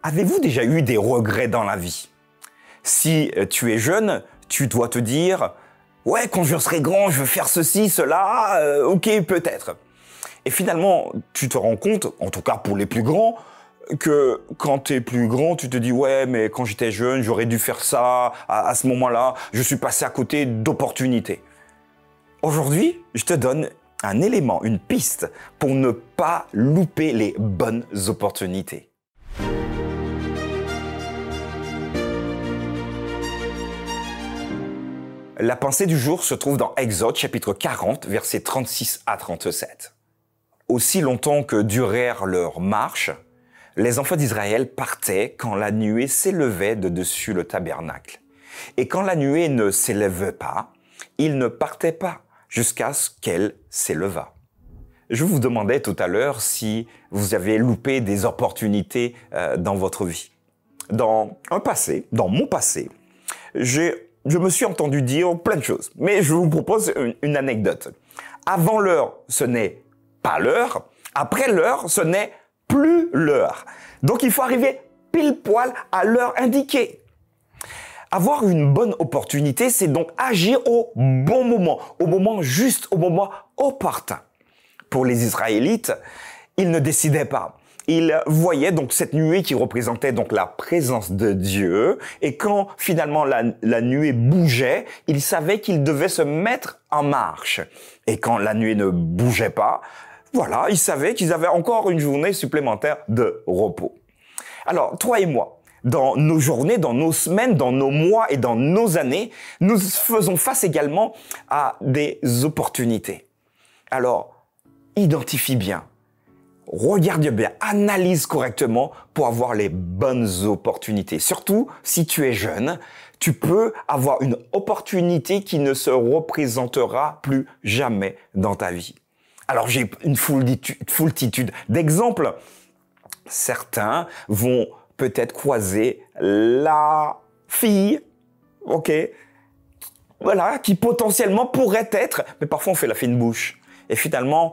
Avez-vous déjà eu des regrets dans la vie? Si tu es jeune, tu dois te dire « Ouais, quand je serai grand, je veux faire ceci, cela, ok, peut-être. » Et finalement, tu te rends compte, en tout cas pour les plus grands, que quand tu es plus grand, tu te dis « Ouais, mais quand j'étais jeune, j'aurais dû faire ça, à ce moment-là, je suis passé à côté d'opportunités. » Aujourd'hui, je te donne un élément, une piste pour ne pas louper les bonnes opportunités. La pensée du jour se trouve dans Exode chapitre 40, versets 36 à 37. Aussi longtemps que durèrent leurs marches, les enfants d'Israël partaient quand la nuée s'élevait de dessus le tabernacle. Et quand la nuée ne s'élevait pas, ils ne partaient pas jusqu'à ce qu'elle s'élevât. Je vous demandais tout à l'heure si vous avez loupé des opportunités dans votre vie. Dans mon passé, je me suis entendu dire plein de choses, mais je vous propose une anecdote. Avant l'heure, ce n'est pas l'heure. Après l'heure, ce n'est plus l'heure. Donc, il faut arriver pile poil à l'heure indiquée. Avoir une bonne opportunité, c'est donc agir au bon moment, au moment juste, au moment opportun. Pour les Israélites, ils ne décidaient pas. Ils voyaient donc cette nuée qui représentait donc la présence de Dieu. Et quand finalement la nuée bougeait, ils savaient qu'ils devaient se mettre en marche. Et quand la nuée ne bougeait pas, voilà, ils savaient qu'ils avaient encore une journée supplémentaire de repos. Alors, toi et moi, dans nos journées, dans nos semaines, dans nos mois et dans nos années, nous faisons face également à des opportunités. Alors, identifie bien. Regarde bien, analyse correctement pour avoir les bonnes opportunités. Surtout, si tu es jeune, tu peux avoir une opportunité qui ne se représentera plus jamais dans ta vie. Alors, j'ai une foultitude d'exemples. Certains vont peut-être croiser la fille, ok, voilà, qui potentiellement pourrait être, mais parfois on fait la fine bouche. Et finalement,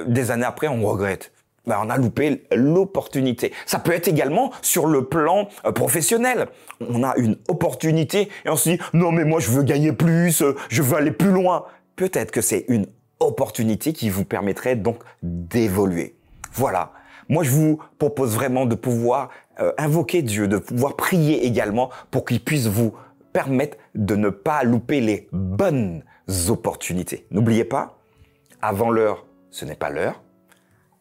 des années après, on regrette. On a loupé l'opportunité. Ça peut être également sur le plan professionnel. On a une opportunité et on se dit « Non, mais moi, je veux gagner plus, je veux aller plus loin. » Peut-être que c'est une opportunité qui vous permettrait donc d'évoluer. Voilà. Moi, je vous propose vraiment de pouvoir invoquer Dieu, de pouvoir prier également pour qu'il puisse vous permettre de ne pas louper les bonnes opportunités. N'oubliez pas, avant l'heure, ce n'est pas l'heure.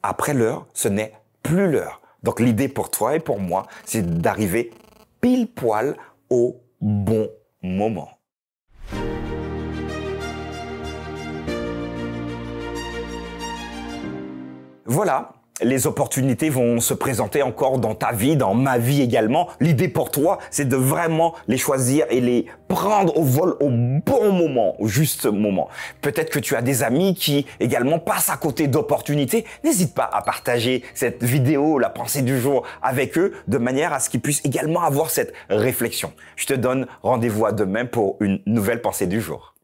Après l'heure, ce n'est plus l'heure. Donc l'idée pour toi et pour moi, c'est d'arriver pile poil au bon moment. Voilà, les opportunités vont se présenter encore dans ta vie, dans ma vie également. L'idée pour toi, c'est de vraiment les choisir et les prendre au vol au bon moment, au juste moment. Peut-être que tu as des amis qui également passent à côté d'opportunités. N'hésite pas à partager cette vidéo, la pensée du jour avec eux, de manière à ce qu'ils puissent également avoir cette réflexion. Je te donne rendez-vous à demain pour une nouvelle pensée du jour.